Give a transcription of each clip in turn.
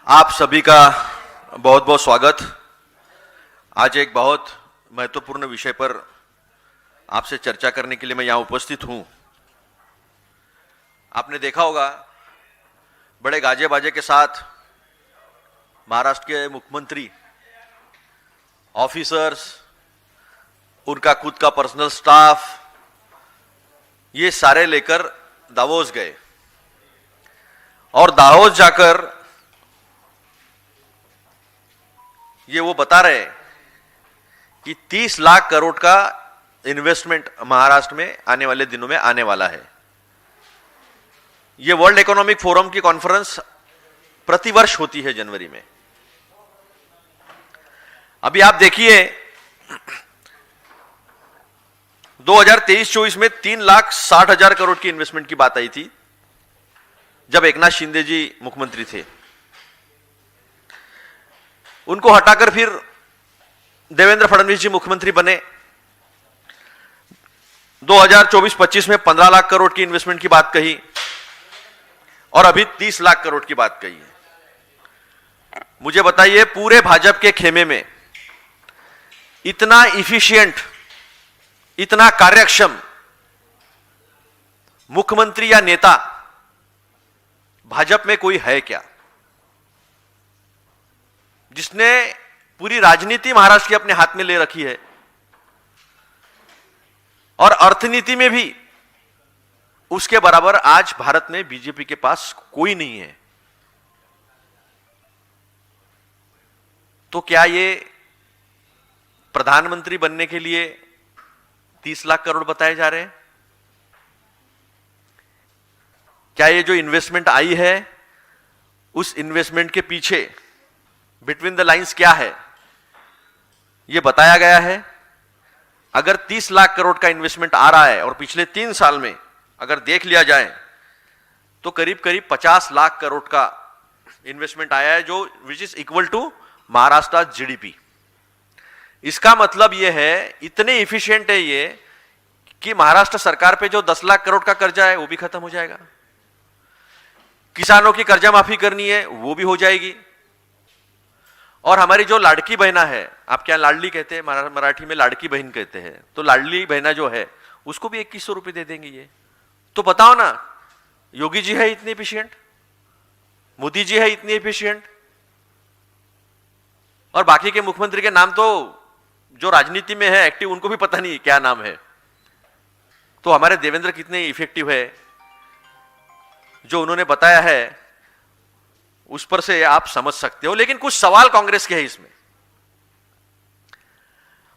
आप सभी का बहुत बहुत स्वागत। आज एक बहुत महत्वपूर्ण विषय पर आपसे चर्चा करने के लिए मैं यहां उपस्थित हूं। आपने देखा होगा बड़े गाजे बाजे के साथ महाराष्ट्र के मुख्यमंत्री, ऑफिसर्स, उनका खुद का पर्सनल स्टाफ, ये सारे लेकर दावोस गए और दावोस जाकर ये वो बता रहे हैं कि 30 लाख करोड़ का इन्वेस्टमेंट महाराष्ट्र में आने वाले दिनों में आने वाला है। ये वर्ल्ड इकोनॉमिक फोरम की कॉन्फ्रेंस प्रतिवर्ष होती है जनवरी में। अभी आप देखिए 2023-24 में 3,60,000 करोड़ की इन्वेस्टमेंट की बात आई थी जब एकनाथ शिंदे जी मुख्यमंत्री थे। उनको हटाकर फिर देवेंद्र फडणवीस जी मुख्यमंत्री बने। 2024-25 में 15 लाख करोड़ की इन्वेस्टमेंट की बात कही और अभी 30 लाख करोड़ की बात कही है। मुझे बताइए, पूरे भाजपा के खेमे में इतना इफिशिएंट, इतना कार्यक्षम मुख्यमंत्री या नेता भाजपा में कोई है क्या, जिसने पूरी राजनीति महाराष्ट्र की अपने हाथ में ले रखी है और अर्थनीति में भी उसके बराबर आज भारत में बीजेपी के पास कोई नहीं है। तो क्या ये प्रधानमंत्री बनने के लिए 30 लाख करोड़ बताए जा रहे हैं? क्या ये जो इन्वेस्टमेंट आई है उस इन्वेस्टमेंट के पीछे बिटवीन द लाइंस क्या है, यह बताया गया है? अगर 30 लाख करोड़ का इन्वेस्टमेंट आ रहा है और पिछले 3 साल में अगर देख लिया जाए तो करीब करीब 50 लाख करोड़ का इन्वेस्टमेंट आया है, जो which is equal to Maharashtra GDP. इसका मतलब यह है, इतने इफिशिएंट है ये कि महाराष्ट्र सरकार पे जो 10 लाख करोड़ का कर्जा है वो भी खत्म हो जाएगा। किसानों की कर्जा माफी करनी है वो भी हो जाएगी। और हमारी जो लाड़की बहना है, आप क्या लाडली कहते हैं, मराठी में लाड़की बहन कहते हैं, तो लाडली बहना जो है उसको भी 2100 रुपए दे देंगे ये। तो बताओ ना, योगी जी है इतने एफिशिएंट, मोदी जी है इतने एफिशिएंट, और बाकी के मुख्यमंत्री के नाम तो जो राजनीति में है एक्टिव उनको भी पता नहीं क्या नाम है। तो हमारे देवेंद्र कितने इफेक्टिव है, जो उन्होंने बताया है उस पर से आप समझ सकते हो। लेकिन कुछ सवाल कांग्रेस के हैं इसमें।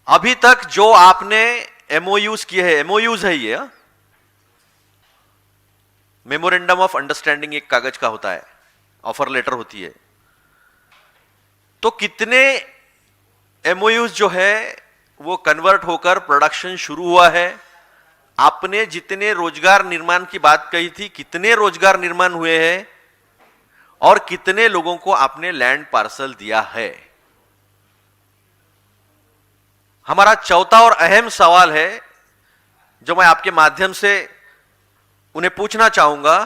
अभी तक जो आपने एमओयूज किए हैं, एमओयूज है ये, मेमोरेंडम ऑफ अंडरस्टैंडिंग एक कागज का होता है, ऑफर लेटर होती है। तो कितने एमओयूज जो है वो कन्वर्ट होकर प्रोडक्शन शुरू हुआ है? आपने जितने रोजगार निर्माण की बात कही थी, कितने रोजगार निर्माण हुए हैं और कितने लोगों को आपने लैंड पार्सल दिया है? हमारा चौथा और अहम सवाल है जो मैं आपके माध्यम से उन्हें पूछना चाहूंगा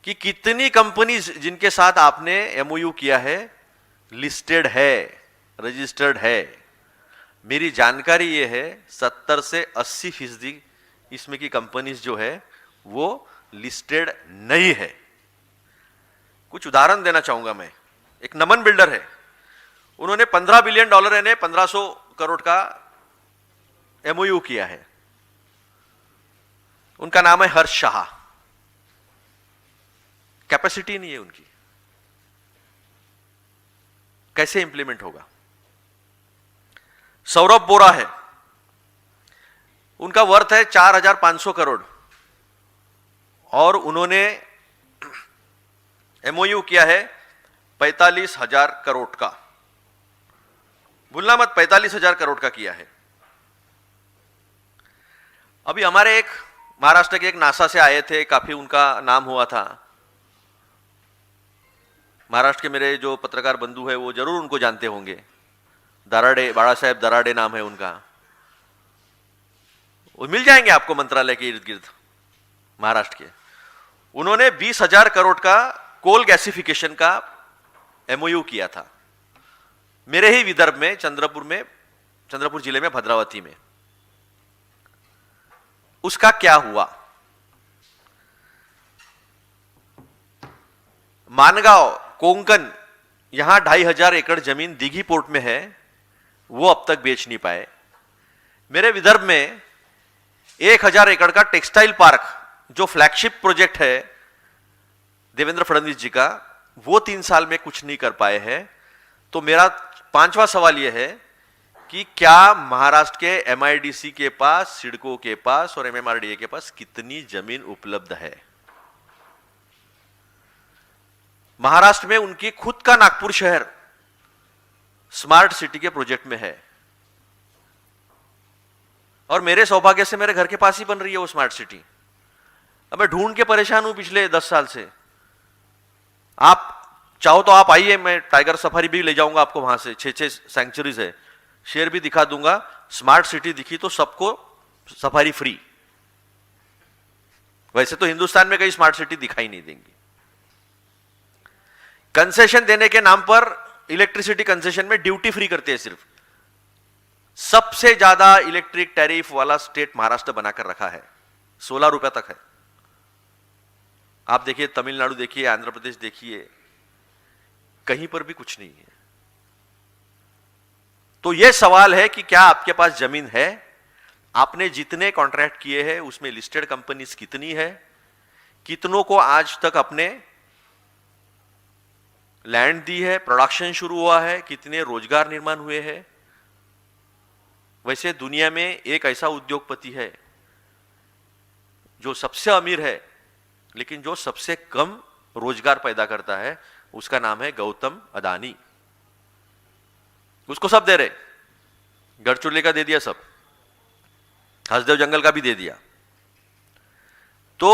कि कितनी कंपनीज जिनके साथ आपने एमओयू किया है लिस्टेड है, रजिस्टर्ड है? मेरी जानकारी यह है 70 से 80% इसमें की कंपनीज जो है वो लिस्टेड नहीं है। कुछ उदाहरण देना चाहूंगा मैं। एक नमन बिल्डर है, उन्होंने $15 बिलियन यानी 1500 करोड़ का एमओयू किया है। उनका नाम है हर्ष शाह। कैपेसिटी नहीं है उनकी, कैसे इंप्लीमेंट होगा? सौरभ बोरा है, उनका वर्थ है 4,500 करोड़ और उन्होंने एमओयू किया है 45,000 करोड़ का। भूलना मत, 45,000 करोड़ का किया है। अभी हमारे एक महाराष्ट्र के एक नासा से आए थे, काफी उनका नाम हुआ था। महाराष्ट्र के मेरे जो पत्रकार बंधु है वो जरूर उनको जानते होंगे। दराडे, बाड़ा साहेब दराडे नाम है उनका। वो मिल जाएंगे आपको मंत्रालय के इर्द गिर्द महाराष्ट्र के। उन्होंने 20,000 करोड़ का कोल गैसिफिकेशन का एमओयू किया था मेरे ही विदर्भ में, चंद्रपुर जिले में, भद्रावती में। उसका क्या हुआ? मानगांव, कोंकण, यहां 2500 एकड़ जमीन दीघी पोर्ट में है, वो अब तक बेच नहीं पाए। मेरे विदर्भ में 1000 एकड़ का टेक्सटाइल पार्क, जो फ्लैगशिप प्रोजेक्ट है देवेंद्र फडणवीस जी का, वो 3 साल में कुछ नहीं कर पाए हैं। तो मेरा 5वां सवाल यह है कि क्या महाराष्ट्र के एमआईडीसी के पास, सिडको के पास और एमएमआरडीए के पास कितनी जमीन उपलब्ध है? महाराष्ट्र में उनकी खुद का नागपुर शहर स्मार्ट सिटी के प्रोजेक्ट में है, और मेरे सौभाग्य से मेरे घर के पास ही बन रही है वो स्मार्ट सिटी। अब मैं ढूंढ के परेशान हूं पिछले 10 साल से। आप चाहो तो आप आइए, मैं टाइगर सफारी भी ले जाऊंगा आपको वहां से, 6 सेंचुरीज है, शेर भी दिखा दूंगा। स्मार्ट सिटी दिखी तो सबको सफारी फ्री। वैसे तो हिंदुस्तान में कई स्मार्ट सिटी दिखाई नहीं देंगी। कंसेशन देने के नाम पर इलेक्ट्रिसिटी कंसेशन में ड्यूटी फ्री करते हैं सिर्फ। सबसे ज्यादा इलेक्ट्रिक टैरिफ वाला स्टेट महाराष्ट्र बनाकर रखा है, 16 रुपए तक है। आप देखिए, तमिलनाडु देखिए, आंध्र प्रदेश देखिए, कहीं पर भी कुछ नहीं है। तो यह सवाल है कि क्या आपके पास जमीन है? आपने जितने कॉन्ट्रैक्ट किए हैं उसमें लिस्टेड कंपनीज कितनी है? कितनों को आज तक अपने लैंड दी है, प्रोडक्शन शुरू हुआ है, कितने रोजगार निर्माण हुए हैं? वैसे दुनिया में एक ऐसा उद्योगपति है जो सबसे अमीर है लेकिन जो सबसे कम रोजगार पैदा करता है, उसका नाम है गौतम अदानी। उसको सब दे रहे, गढ़चिरौली का दे दिया, सब हसदेव जंगल का भी दे दिया। तो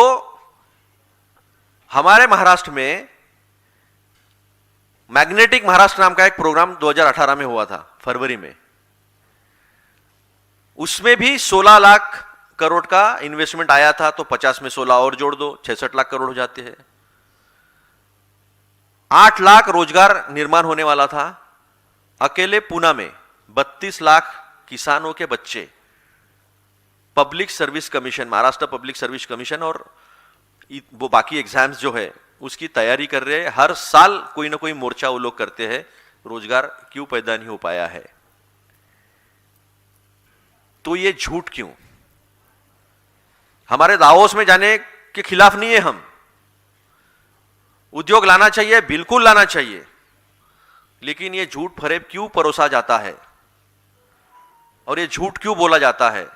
हमारे महाराष्ट्र में मैग्नेटिक महाराष्ट्र नाम का एक प्रोग्राम 2018 में हुआ था, फरवरी में। उसमें भी 16 लाख करोड़ का इन्वेस्टमेंट आया था, तो 50 में 16 और जोड़ दो, 66 लाख करोड़ हो जाते हैं। 8 लाख रोजगार निर्माण होने वाला था। अकेले पूना में 32 लाख किसानों के बच्चे public service commission, Maharashtra public service commission और वो बाकी एग्जाम्स जो है उसकी तैयारी कर रहे हैं। हर साल कोई ना कोई मोर्चा वो लोग करते हैं, रोजगार क्यों पैदा नहीं हो पाया है? तो ये झूठ क्यों? हमारे दावोस में जाने के खिलाफ नहीं है हम। उद्योग लाना चाहिए, बिल्कुल लाना चाहिए, लेकिन ये झूठ फरेब क्यों परोसा जाता है और ये झूठ क्यों बोला जाता है?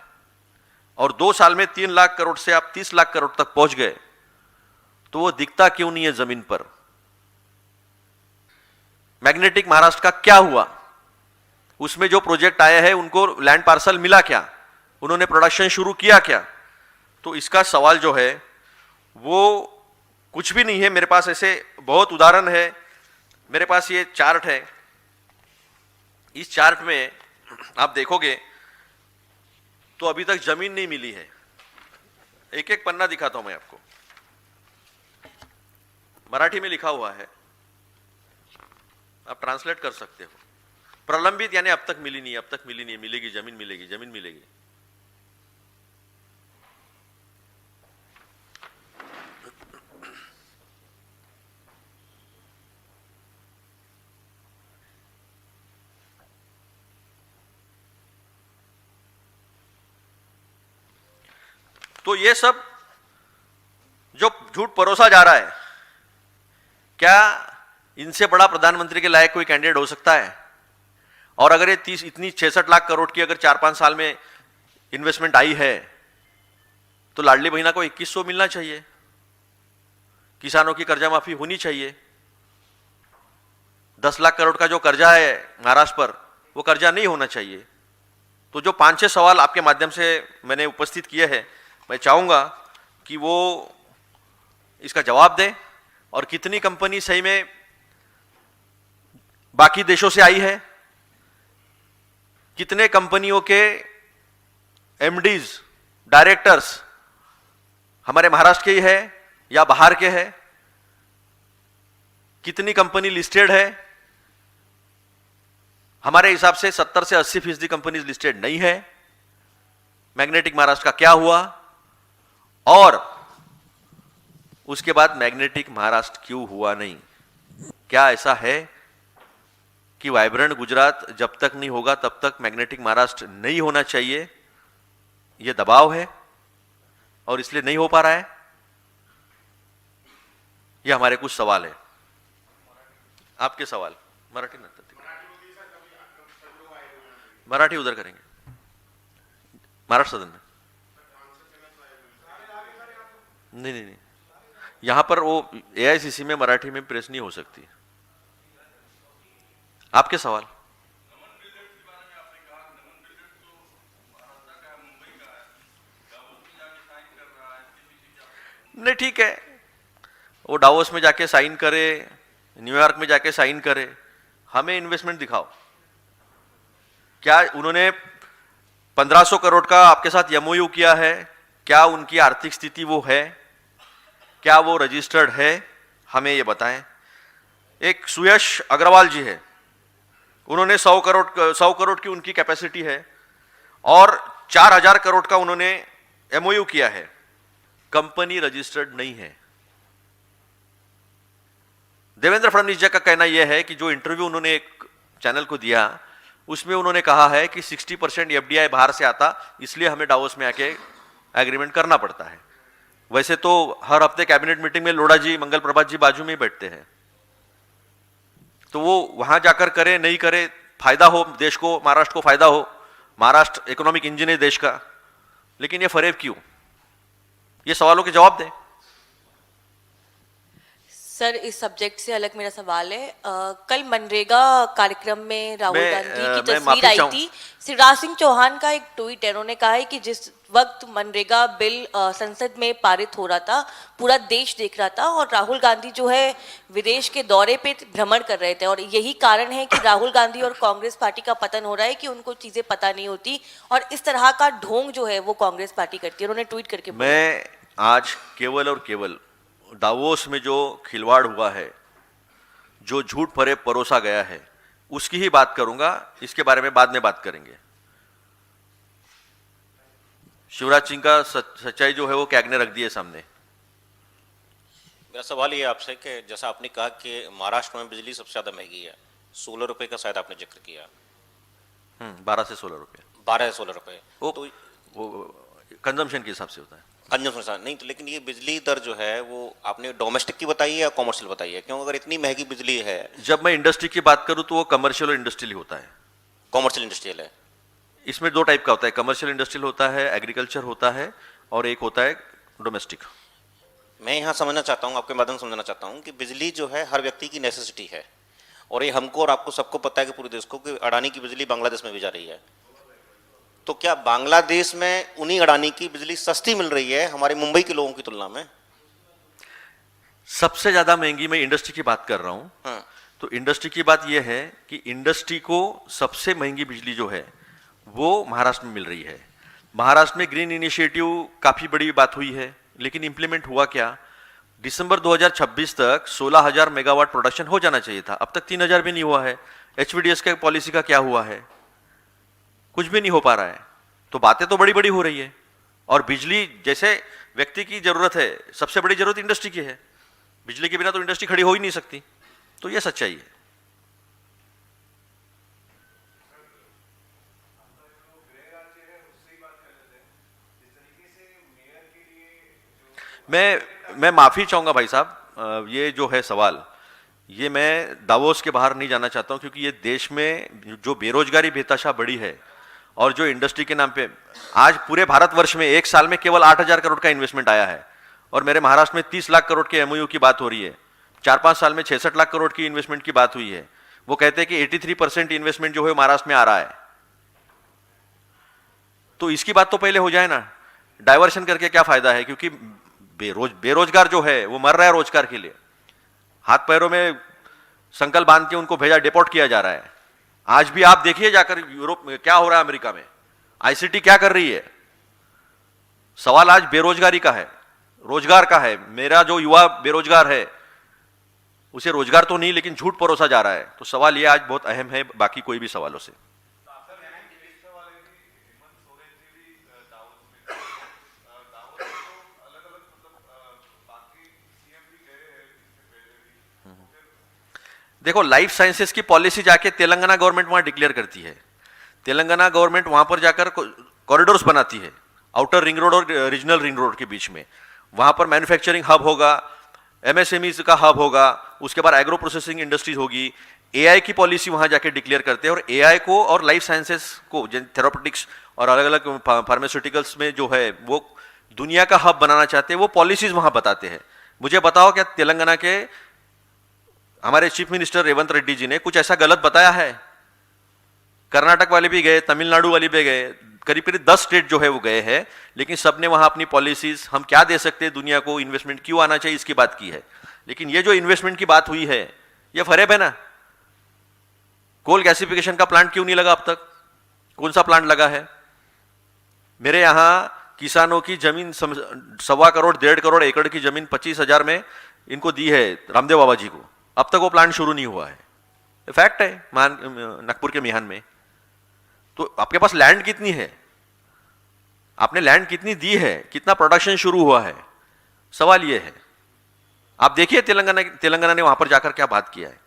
और 2 साल में 3 लाख करोड़ से आप 30 लाख करोड़ तक पहुंच गए, तो वो दिखता क्यों नहीं है जमीन पर? मैग्नेटिक महाराष्ट्र का क्या हुआ? उसमें जो प्रोजेक्ट आए हैं उनको लैंड पार्सल मिला क्या? उन्होंने प्रोडक्शन शुरू किया क्या? तो इसका सवाल जो है वो कुछ भी नहीं है। मेरे पास ऐसे बहुत उदाहरण है। मेरे पास ये चार्ट है, इस चार्ट में आप देखोगे तो अभी तक जमीन नहीं मिली है। एक एक पन्ना दिखाता हूं मैं आपको, मराठी में लिखा हुआ है, आप ट्रांसलेट कर सकते हो। प्रलंबित यानी अब तक मिली नहीं, अब तक मिली नहीं, मिलेगी, जमीन मिलेगी, जमीन मिलेगी। तो ये सब जो झूठ परोसा जा रहा है, क्या इनसे बड़ा प्रधानमंत्री के लायक कोई कैंडिडेट हो सकता है? और अगर ये 66 लाख करोड़ की अगर 4-5 साल में इन्वेस्टमेंट आई है, तो लाडली बहना को 2100 मिलना चाहिए, किसानों की कर्जा माफी होनी चाहिए। 10 लाख करोड़ का जो कर्जा है महाराष्ट्र पर, वो कर्जा नहीं होना चाहिए। तो जो 5-6 सवाल आपके माध्यम से मैंने उपस्थित किए हैं, मैं चाहूंगा कि वो इसका जवाब दें। और कितनी कंपनी सही में बाकी देशों से आई है, कितने कंपनियों के एमडीज, डायरेक्टर्स हमारे महाराष्ट्र के ही है या बाहर के हैं? कितनी कंपनी लिस्टेड है? हमारे हिसाब से 70 से 80% कंपनीज लिस्टेड नहीं है। मैग्नेटिक महाराष्ट्र का क्या हुआ, और उसके बाद मैग्नेटिक महाराष्ट्र क्यों हुआ नहीं? क्या ऐसा है कि वाइब्रेंट गुजरात जब तक नहीं होगा तब तक मैग्नेटिक महाराष्ट्र नहीं होना चाहिए? यह दबाव है और इसलिए नहीं हो पा रहा है? यह हमारे कुछ सवाल है। आपके सवाल मराठी नंतर, मराठी उधर करेंगे, महाराष्ट्र सदन में। नहीं नहीं नहीं, यहां पर वो एआईसीसी में मराठी में प्रेस नहीं हो सकती। आपके सवाल। नहीं ठीक है, वो डावोस में जाके साइन करे, न्यूयॉर्क में जाके साइन करे, हमें इन्वेस्टमेंट दिखाओ। क्या उन्होंने 1500 करोड़ का आपके साथ एमओयू किया है? क्या उनकी आर्थिक स्थिति वो है? क्या वो रजिस्टर्ड है? हमें ये बताएं। एक सुयश अग्रवाल जी है, उन्होंने 100 करोड़ की उनकी कैपेसिटी है और 4000 करोड़ का उन्होंने एमओयू किया है। कंपनी रजिस्टर्ड नहीं है। देवेंद्र फडणवीस जी का कहना यह है कि जो इंटरव्यू उन्होंने एक चैनल को दिया उसमें उन्होंने कहा है कि 60% एफडीआई बाहर से आता, इसलिए हमें डावोस में आके एग्रीमेंट करना पड़ता है। वैसे तो हर हफ्ते कैबिनेट मीटिंग में लोढ़ा जी, मंगल प्रभात जी बाजू में ही बैठते हैं, तो वो वहां जाकर करे नहीं करे, फायदा हो देश को, महाराष्ट्र को फायदा हो, महाराष्ट्र इकोनॉमिक इंजन है देश का, लेकिन ये फरेब क्यों? ये सवालों के जवाब दें। सर, इस सब्जेक्ट से अलग मेरा सवाल है। कल मनरेगा कार्यक्रम में राहुल गांधी की तस्वीर आई थी। शिवराज सिंह चौहान का एक ट्वीट है, उन्होंने कहा है कि जिस वक्त मनरेगा बिल संसद में पारित हो रहा था, पूरा देश देख रहा था और राहुल गांधी जो है विदेश के दौरे पे भ्रमण कर रहे थे, और यही कारण है कि राहुल गांधी और कांग्रेस पार्टी का पतन हो रहा है कि उनको चीजें पता नहीं होती और इस तरह का ढोंग जो है वो कांग्रेस पार्टी करती है। उन्होंने ट्वीट करके मैं आज केवल और केवल दावोस में जो खिलवाड़ हुआ है, जो झूठ फरेब परोसा गया है, उसकी ही बात करूंगा। इसके बारे में बाद में बात करेंगे। शिवराज सिंह का सच्चाई जो है वो कैग ने रख दी है सामने। मेरा सवाल ये आपसे कि जैसा आपने कहा कि महाराष्ट्र में बिजली सबसे ज्यादा महंगी है, 16 रुपए का शायद आपने जिक्र किया। 12 से 16 रुपए। 12 से 16 रुपए वो कंजम्पशन के हिसाब से होता है। कंजम्पशन नहीं तो, लेकिन ये बिजली दर जो है वो आपने डोमेस्टिक की बताई है या कॉमर्शियल बताई है? क्योंकि अगर इतनी महंगी बिजली है, जब मैं इंडस्ट्री की बात करूं तो वो कमर्शियल और इंडस्ट्रियल होता है। कॉमर्शियल इंडस्ट्रियल है। इसमें दो टाइप का होता है, कमर्शियल इंडस्ट्रियल होता है, एग्रीकल्चर होता है, और एक होता है डोमेस्टिक। मैं यहाँ समझना चाहता हूँ, आपके माध्यम से समझना चाहता हूँ कि बिजली जो है हर व्यक्ति की नेसेसिटी है, और ये हमको और आपको सबको पता है कि पूरे देश को कि अडानी की बिजली बांग्लादेश में भी जा रही है। तो क्या बांग्लादेश में उन्हीं अडानी की बिजली सस्ती मिल रही है हमारे मुंबई के लोगों की तुलना में? सबसे ज्यादा महंगी, मैं इंडस्ट्री की बात कर रहा हूं। हाँ। तो इंडस्ट्री की बात यह है कि इंडस्ट्री को सबसे महंगी बिजली जो है वो महाराष्ट्र में मिल रही है। महाराष्ट्र में ग्रीन इनिशिएटिव काफी बड़ी बात हुई है, लेकिन इंप्लीमेंट हुआ क्या? दिसंबर 2026 तक 16,000 मेगावाट प्रोडक्शन हो जाना चाहिए था, अब तक 3,000 भी नहीं हुआ है। एचवीडीएस के पॉलिसी का क्या हुआ है? कुछ भी नहीं हो पा रहा है। तो बातें तो बड़ी बड़ी हो रही है, और बिजली जैसे व्यक्ति की जरूरत है, सबसे बड़ी जरूरत इंडस्ट्री की है। बिजली के बिना तो इंडस्ट्री खड़ी हो ही नहीं सकती। तो यह सच्चाई है। मैं माफी चाहूंगा भाई साहब, ये जो है सवाल, ये मैं दावोस के बाहर नहीं जाना चाहता हूं, क्योंकि ये देश में जो बेरोजगारी बेतहाशा बढ़ी है और जो इंडस्ट्री के नाम पे आज पूरे भारतवर्ष में एक साल में केवल 8,000 करोड़ का इन्वेस्टमेंट आया है, और मेरे महाराष्ट्र में 30 लाख करोड़ के एमओयू की बात हो रही है। 4-5 साल में 66 लाख करोड़ की इन्वेस्टमेंट की बात हुई है। वो कहते हैं कि 83% इन्वेस्टमेंट जो है महाराष्ट्र में आ रहा है। तो इसकी बात तो पहले हो जाए ना। डाइवर्शन करके क्या फायदा है? क्योंकि बेरोजगार जो है वो मर रहा है रोजगार के लिए। हाथ पैरों में संकल्प बांध के उनको भेजा, डिपोर्ट किया जा रहा है। आज भी आप देखिए जाकर यूरोप में क्या हो रहा है, अमेरिका में आईसीटी क्या कर रही है। सवाल आज बेरोजगारी का है, रोजगार का है। मेरा जो युवा बेरोजगार है उसे रोजगार तो नहीं लेकिन झूठ परोसा जा रहा है। तो सवाल यह आज बहुत अहम है बाकी कोई भी सवालों से। देखो, लाइफ साइंसेस की पॉलिसी जाके तेलंगाना गवर्नमेंट वहां डिक्लेयर करती है। तेलंगाना गवर्नमेंट वहां पर जाकर कॉरिडोर्स बनाती है, आउटर रिंग रोड और रीजनल रिंग रोड के बीच में। वहां पर मैन्युफैक्चरिंग हब होगा, एमएसएमई का हब होगा, उसके बाद एग्रो प्रोसेसिंग इंडस्ट्रीज होगी। एआई की पॉलिसी वहां जाके डिक्लेयर करते हैं और एआई को और लाइफ साइंसेस को, थेरापेटिक्स और अलग अलग फार्मास्यूटिकल्स में जो है वो दुनिया का हब बनाना चाहते हैं, वो पॉलिसीज वहां बताते हैं। मुझे बताओ, क्या तेलंगाना के हमारे चीफ मिनिस्टर रेवंत रेड्डी जी ने कुछ ऐसा गलत बताया है? कर्नाटक वाले भी गए, तमिलनाडु वाले भी गए, करीब करीब 10 स्टेट जो है वो गए हैं, लेकिन सबने वहां अपनी पॉलिसीज, हम क्या दे सकते हैं दुनिया को, इन्वेस्टमेंट क्यों आना चाहिए, इसकी बात की है। लेकिन ये जो इन्वेस्टमेंट की बात हुई है, ये फरेब है ना। कोल गैसिफिकेशन का प्लांट क्यों नहीं लगा अब तक? कौन सा प्लांट लगा है? मेरे यहां किसानों की जमीन 1.25 करोड़ 1.5 करोड़ एकड़ की जमीन 25,000 में इनको दी है रामदेव बाबा जी को, अब तक वो प्लांट शुरू नहीं हुआ है। फैक्ट है, नागपुर के मिहान में। तो आपके पास लैंड कितनी है, आपने लैंड कितनी दी है, कितना प्रोडक्शन शुरू हुआ है, सवाल यह है। आप देखिए तेलंगाना ने वहां पर जाकर क्या बात किया है।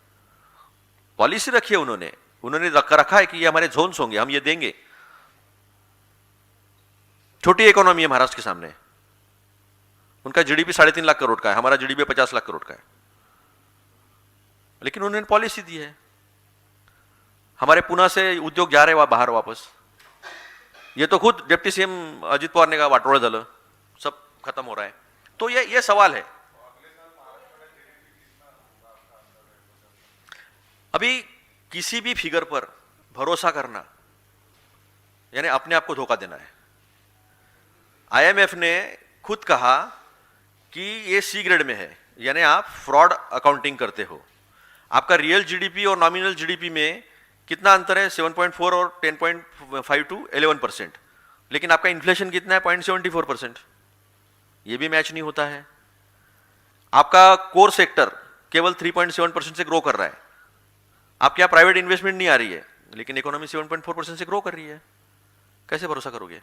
पॉलिसी रखी है उन्होंने रखा है कि ये हमारे जोन्स होंगे, हम ये देंगे। छोटी इकोनॉमी है महाराष्ट्र के सामने, उनका जीडीपी 3.5 लाख करोड़ का है, हमारा जीडीपी 50 लाख करोड़ का है, लेकिन उन्होंने पॉलिसी दी है। हमारे पुणे से उद्योग जा रहे हैं बाहर वापस। ये तो खुद डिप्टी सीएम अजित पवार ने कहा वाटोळं झालं, सब खत्म हो रहा है। तो ये सवाल है। अभी किसी भी फिगर पर भरोसा करना यानी अपने आप को धोखा देना है। आईएमएफ ने खुद कहा कि ये सी ग्रेड में है, यानी आप फ्रॉड अकाउंटिंग करते हो। आपका रियल जीडीपी और नॉमिनल जीडीपी में कितना अंतर है? 7.4 और 10.5 to 11%, लेकिन आपका इन्फ्लेशन कितना है? 0.74%। ये भी मैच नहीं होता है। आपका कोर सेक्टर केवल 3.7% से ग्रो कर रहा है, आपके यहाँ प्राइवेट इन्वेस्टमेंट नहीं आ रही है, लेकिन इकोनॉमी 7.4% से ग्रो कर रही है। कैसे भरोसा करोगे?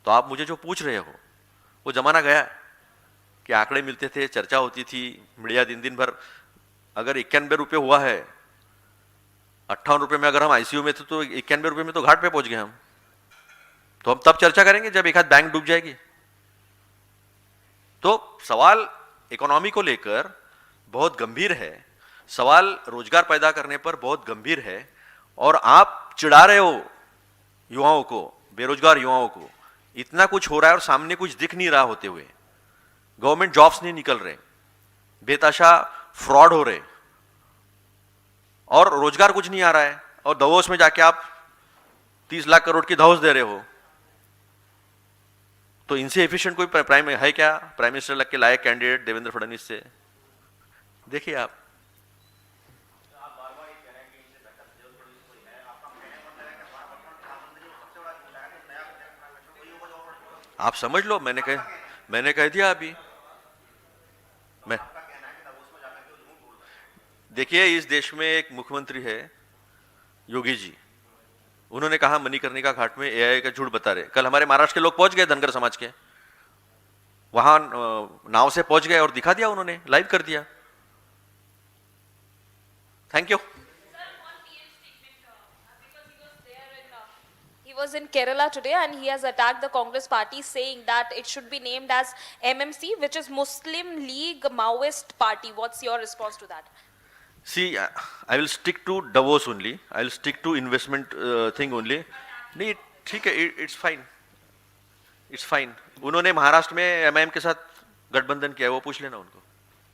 तो आप मुझे जो पूछ रहे हो वो जमाना गया कि आंकड़े मिलते थे, चर्चा होती थी, मीडिया दिन भर। अगर 91 रुपये हुआ है, 58 रुपये में अगर हम आईसीयू में थे तो 91 रुपये में तो घाट पे पहुंच गए हम। तो हम तब चर्चा करेंगे जब एक आध बैंक डूब जाएगी। तो सवाल इकोनॉमी को लेकर बहुत गंभीर है, सवाल रोजगार पैदा करने पर बहुत गंभीर है, और आप चिढ़ा रहे हो युवाओं को, बेरोजगार युवाओं को। इतना कुछ हो रहा है और सामने कुछ दिख नहीं रहा होते हुए। गवर्नमेंट जॉब्स नहीं निकल रहे, बेतहाशा फ्रॉड हो रहे, और रोजगार कुछ नहीं आ रहा है, और दवोस में जाके आप 30 लाख करोड़ की धौस दे रहे हो। तो इनसे एफिशिएंट कोई प्राइम है क्या? प्राइम मिनिस्टर लग के लायक कैंडिडेट देवेंद्र फडणवीस से देखिए आप। आप समझ लो, मैंने कह दिया अभी। मैं देखिए, इस देश में एक मुख्यमंत्री है योगी जी, उन्होंने कहा मणिकर्णिका घाट में एआई का झूठ बता रहे। कल हमारे महाराष्ट्र के लोग पहुंच गए, धनगर समाज के, वहां नाव से पहुंच गए और दिखा दिया, उन्होंने लाइव कर दिया। Thank you. He was in Kerala today and he has attacked the Congress party saying that it should be named as MMC, which is Muslim League Maoist Party. What's your response to that? See, I will stick to Davos only. I will stick to investment thing only. नहीं ठीक है, it's fine. It's fine. उन्होंने महाराष्ट्र में MIM के साथ गठबंधन किया है, वो पूछ लेना उनको।